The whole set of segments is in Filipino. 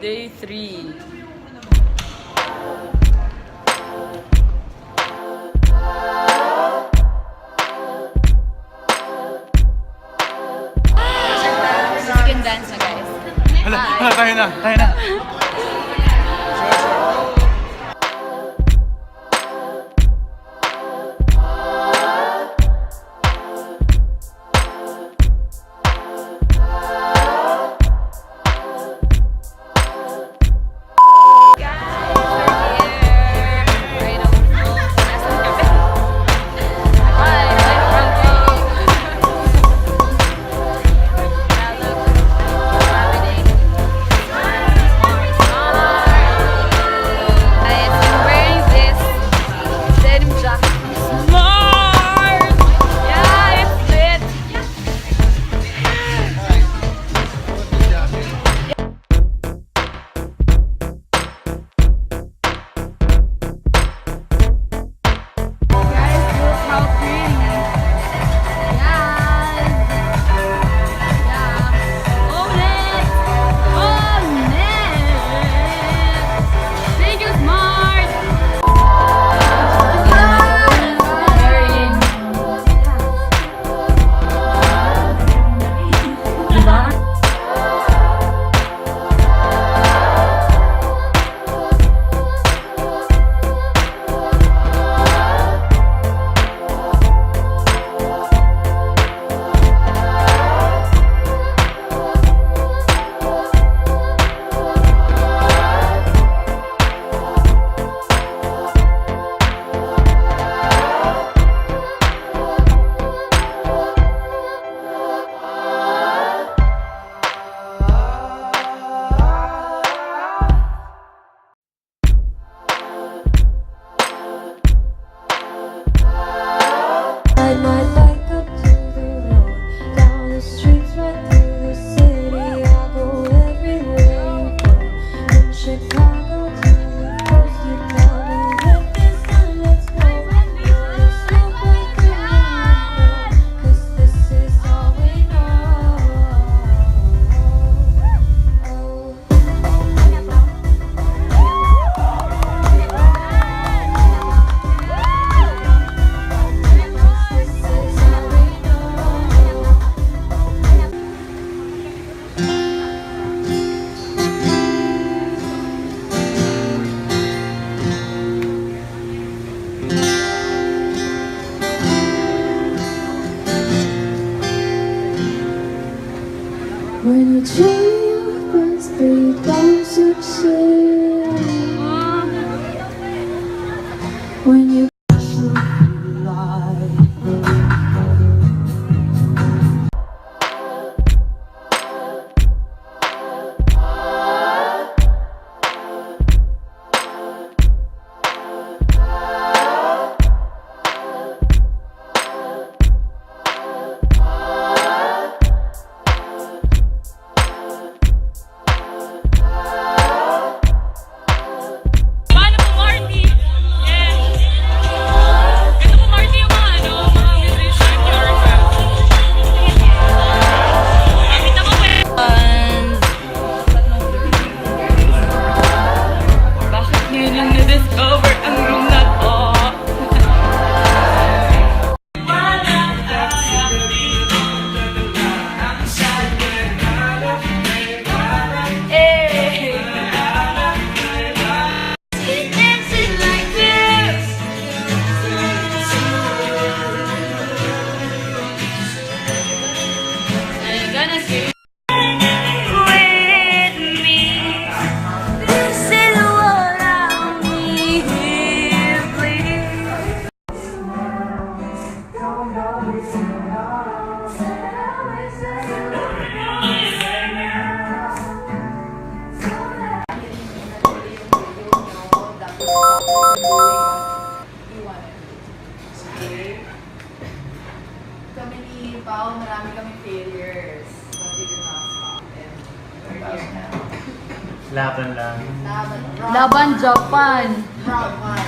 Day 3. Chicken dance na guys. Hala, tayo na. When you try your best, but you don't succeed. When you Kami ni Pao, marami kaming failures. But we did not stop. And we're here now. Laban lang. Laban Japan. Ravan.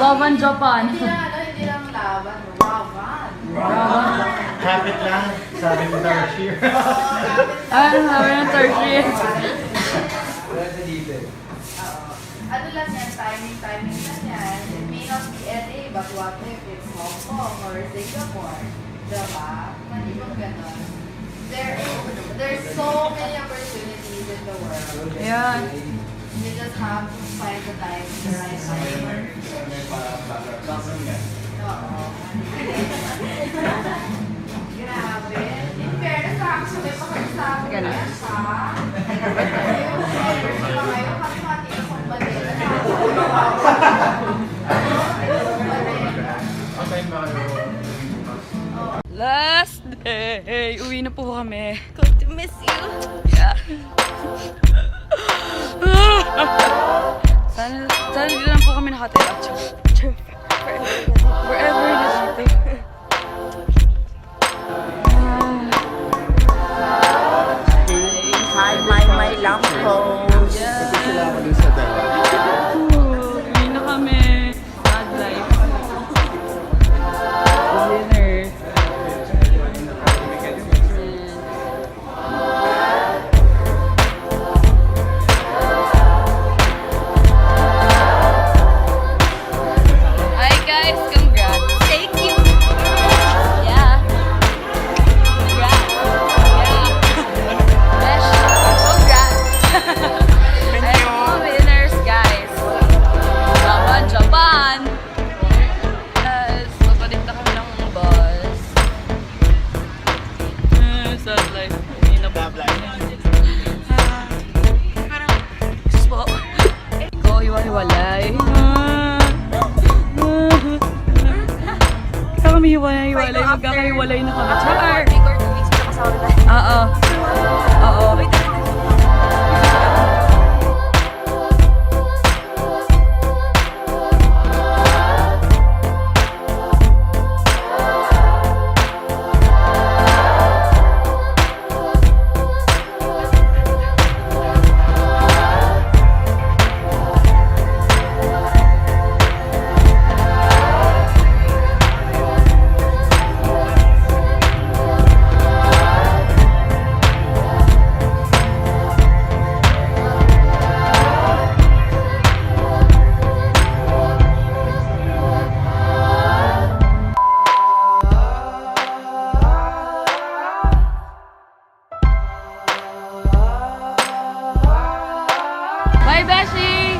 Laban Japan. Hindi lang laban. Ravan. Kapit lang. Sabi mo na year. Ano sabi ng third year? ano lang yan, timing lang yan. It may not be LA, but what if it's Hong Kong or Singapore? Diba? Hindi bang ganon? There's so many opportunities in the world. Ayan. You just have to find the time, the right time. Oo. Grabe. In fairness, actually, pakasabi Sige na. niya siya. Yung followers nila ngayon, kasi matino kong balena. Last day. Uwi na po kami. Going to miss you. Yeah. Sana dito lang po kami nakatira. Forever na dito. Hi, my lamppost. Uwi na kami. Bad life. Dinner. Hi guys, congrats. Thank you. Yeah. Congrats. Yeah. Besh, congrats. Thank you. Winners, guys. Laban, Japan. Yes, mapalit na kami ng bus. Sad life. Hindi na po. Sus po. Ikaw, hiwa-hiwalay. Kaya kami hiwa-hiwalay. Magkakahiwalay na kami. Char! Week or 2 weeks, kasama tayo. Oo. Oo. Bye, Beshi!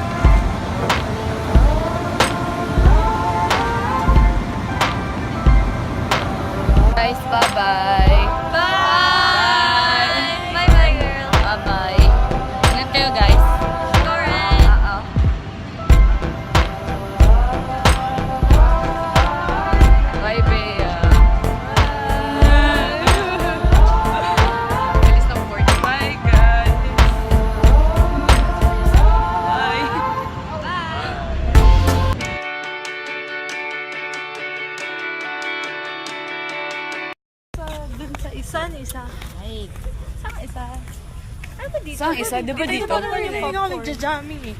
Guys, bye-bye. Bye. Bye-bye, girl. Bye-bye. Ingat kayo, guys. Alright. Oo. Bye, Bea. Bilis ng 40. Bye, guys. Bye. Dun sa isa, isa. Ay. Saan isa? Ano ba dito? Saan isa? Di ba dito? Dito pa naman yung nagja-jamming eh.